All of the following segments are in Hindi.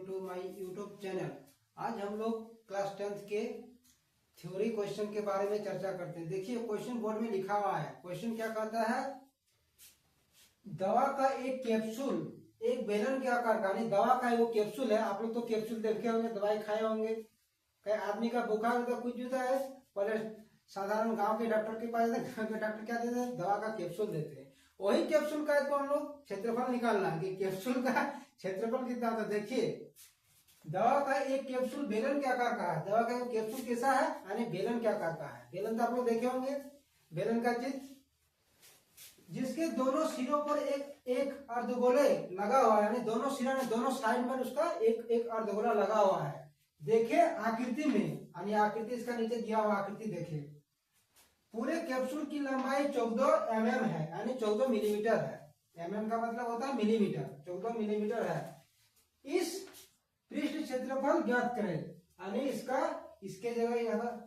To my YouTube channel. आज हम लोग क्लास 10th के थ्योरी क्वेश्चन के बारे में चर्चा करते हैं। देखिए क्वेश्चन बोर्ड में लिखा हुआ है। क्वेश्चन क्या कहता है, दवा का एक कैप्सूल एक बेलन के आकार का, दवा का वो कैप्सूल है। आप लोग तो कैप्सूल देखे होंगे, दवाई खाए होंगे। कई आदमी का बुखार होता है, कुछ होता है, पहले साधारण गांव के डॉक्टर के पास जाते, गांव के डॉक्टर क्या देते हैं, दवा का कैप्सूल देते हैं। वही कैप्सूल का इसको हम लोग क्षेत्रफल निकालना है कि कैप्सूल का क्षेत्रफल कितना होता है। देखिए दवा का एक कैप्सूल बेलन के आकार का है। दवा का एक कैप्सूल कैसा है, यानी बेलन के आकार का है। बेलन तो आप लोग देखे होंगे, बेलन का चित्र, जिसके दोनों सिरों पर एक एक अर्धगोले लगा हुआ है, यानी दोनों सिरों में दोनों साइड में उसका एक एक अर्धगोला लगा हुआ है। देखे आकृति में, यानी आकृति इसका नीचे दिया हुआ आकृति देखे। पूरे कैप्सूल की लंबाई 14 mm है, यानी 14 मिलीमीटर है। mm का मतलब होता है मिलीमीटर, 14 मिलीमीटर है। इस पृष्ठ क्षेत्रफल ज्ञात करें, यानी इसका इसके जगह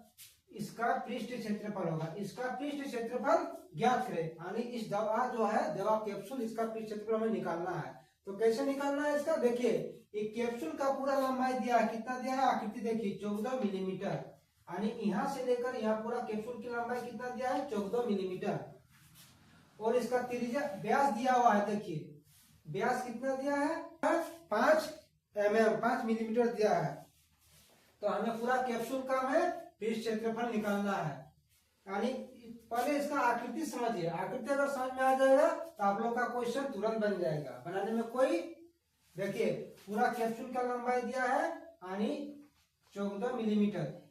इसका पृष्ठ क्षेत्रफल होगा। इसका पृष्ठ क्षेत्रफल ज्ञात करें, यानी इस दवा जो है, दवा कैप्सूल, इसका पृष्ठ क्षेत्रफल हमें निकालना है। तो कैसे निकालना है इसका, देखिए एक कैप्सूल का पूरा लंबाई दिया है, कितना दिया है, आकृति देखिए 14 मिलीमीटर, यानी यहाँ से लेकर यहाँ पूरा कैप्सूल की लंबाई कितना दिया है, 14 मिलीमीटर। और इसका त्रिज्या व्यास दिया हुआ है, देखिए व्यास कितना दिया है, 5 मिलीमीटर दिया है। तो हमें पूरा कैप्सूल का हमें पृष्ठ क्षेत्रफल निकालना है। यानी पहले इसका आकृति समझिए, आकृति अगर समझ में आ जाएगा तो आप लोग का क्वेश्चन तुरंत बन जाएगा, बनाने में कोई, देखिए पूरा कैप्सूल का लंबाई दिया है यानी 14 मिलीमीटर,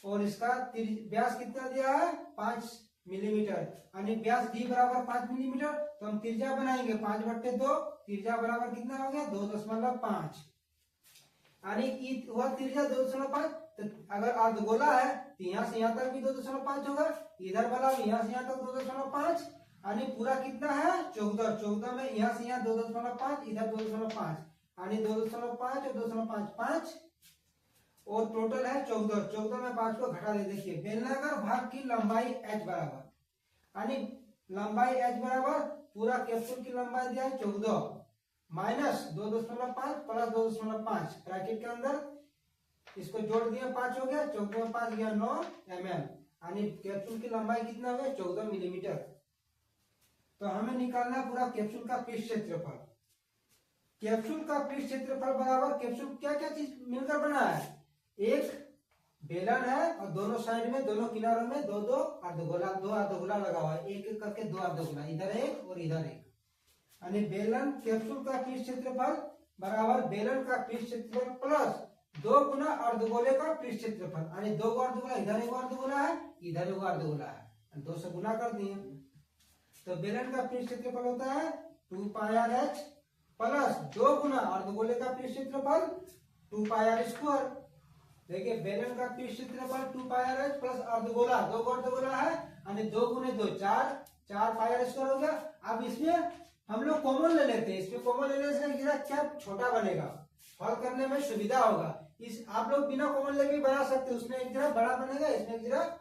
और इसका व्यास कितना दिया है, 5 मिलीमीटर, यानी व्यास डी बराबर 5 मिलीमीटर। तो हम त्रिज्या बनाएंगे 5/2, त्रिज्या बराबर कितना हो गया, 2.5, यानी हुआ त्रिज्या 2.5। तो अगर अर्धगोला है तो यहाँ से यहाँ तक भी 2.5 होगा, इधर वाला यहाँ से यहाँ तक 2.5, यानी पूरा कितना है 14 में यहाँ से यहाँ 2.5, इधर 2.5, यानी 2.5 और 2.5 5, और टोटल है 14 में 5 को घटा दे। देखिए बेलनाकार भाग की लंबाई h बराबर, यानी लंबाई h बराबर पूरा कैप्सूल की लंबाई दिया है 14 माइनस 2.5 प्लस 2.5, ब्रैकेट के अंदर इसको जोड़ दिया, 5 हो गया, 14 में 5 गया 9 mm, यानी कैप्सूल की लंबाई कितना हो गया, 14 मिलीमीटर। तो हमें निकालना है पूरा कैप्सूल का पृष्ठ क्षेत्रफल। कैप्सूल का पृष्ठ क्षेत्रफल बराबर, कैप्सूल क्या क्या चीज मिलकर बना है, एक बेलन है और दोनों साइड में, दोनों किनारों में दो अर्धगोला लगा हुआ है, एक एक करके 2 अर्धगोला, इधर एक और इधर एक, यानी बेलन कैप्सूल का पृष्ठ क्षेत्रफल बराबर बेलन का पृष्ठ क्षेत्रफल प्लस 2 गुना अर्धगोले का पृष्ठ क्षेत्रफल, यानी 2 अर्धगोला, इधर एक अर्धगोला है, इधर एक अर्धगोला है, 2 से गुना कर दिए। तो बेलन का पृष्ठ क्षेत्रफल होता है 2πrh प्लस 2 गुना अर्धगोले का पृष्ठ क्षेत्रफल 2πr²। देखिए बेलन का पृष्ठ क्षेत्रफल 2πrh प्लस अर्धगोला, 2 अर्धगोला है, यानी 2 गुने 2 4 πr² हो गया। अब इसमें हम लोग कॉमन ले लेते हैं, इसमें कॉमन लेने से क्या छोटा बनेगा, हल करने में सुविधा होगा। इस आप लोग बिना कॉमन लेके बना सकते हैं, उसमें एक जगह बड़ा बनेगा, इसमें एक जगह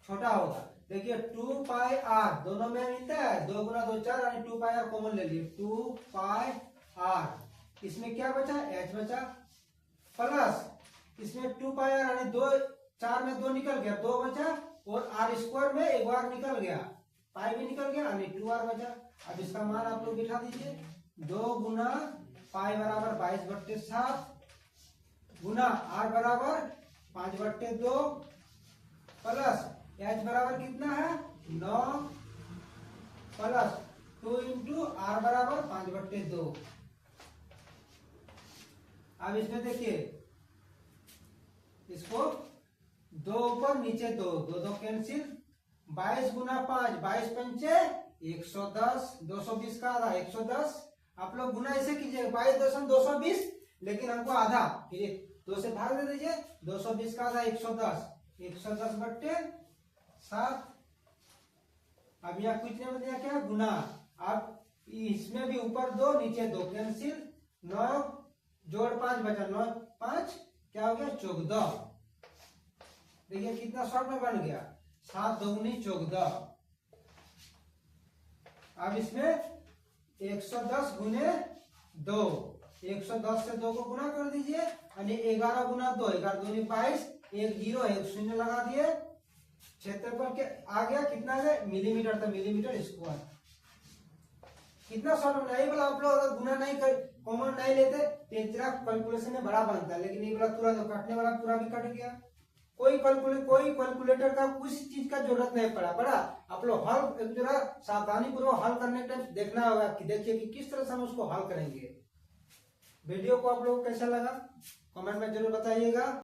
छोटा होगा। देखिए 2πr दोनों में मिलता है, 2 गुना 2 4, यानी 2πr कॉमन ले लिए, 2πr, इसमें क्या बचा, h बचा, प्लस इसमें 2πr, यानी 2 4 में 2 निकल गया, 2 बचा, और r² में एक बार निकल गया, पाई भी निकल गया, यानी 2r बचा। अब इसका मान आप लोग बिठा दीजिए, 2 गुना पाई बराबर 22/7 गुना r बराबर 5/2 प्लस h बराबर कितना है 9 प्लस 2 इंटू r बराबर 5/2। अब इसमें देखिए इसको 2 ऊपर नीचे 2 कैंसिल, 22 गुना 5, 22 पंचे 110, 220 का आधा 110। आप लोग गुना ऐसे कीजिए 22 लेकिन हमको आधा, फिर 2 से भाग दे दीजिए, 220 का आधा 110, 110/7। अब यहाँ कुछ नहीं दिया, क्या गुना। अब इसमें भी ऊपर 2 नीचे 2 कैंसिल, 9 जोड़ 5 बचा, 9 5 क्या हो गया 14। देखिए कितना शॉर्ट में बन गया, 7 दूनी 14। अब इसमें 110 गुने 2 110 से 2 को गुना कर दीजिए, यानी 11 गुना 2, 11 दूनी 22, एक जीरो एक शून्य लगा दिए। क्षेत्रफल के आ गया कितना है मिलीमीटर, तो मिलीमीटर स्क्वायर। कितना शॉर्ट नहीं बोला आप लोग, अगर गुना नहीं कर कॉमन नहीं लेते तो इतना कैलकुलेशन में बड़ा बनता है, लेकिन ये बोला तुरंत तो काटने वाला पूरा भी कट गया। कोई कैलकुलेटर का कुछ चीज का जरूरत नहीं पड़ा। आप लोग हल एक जरा सावधानी पूर्वक हल करने के टाइम देखना होगा कि देखिए कि किस तरह से हम उसको हल करेंगे। वीडियो को आप लोग कैसा लगा कमेंट में जरूर बताइएगा।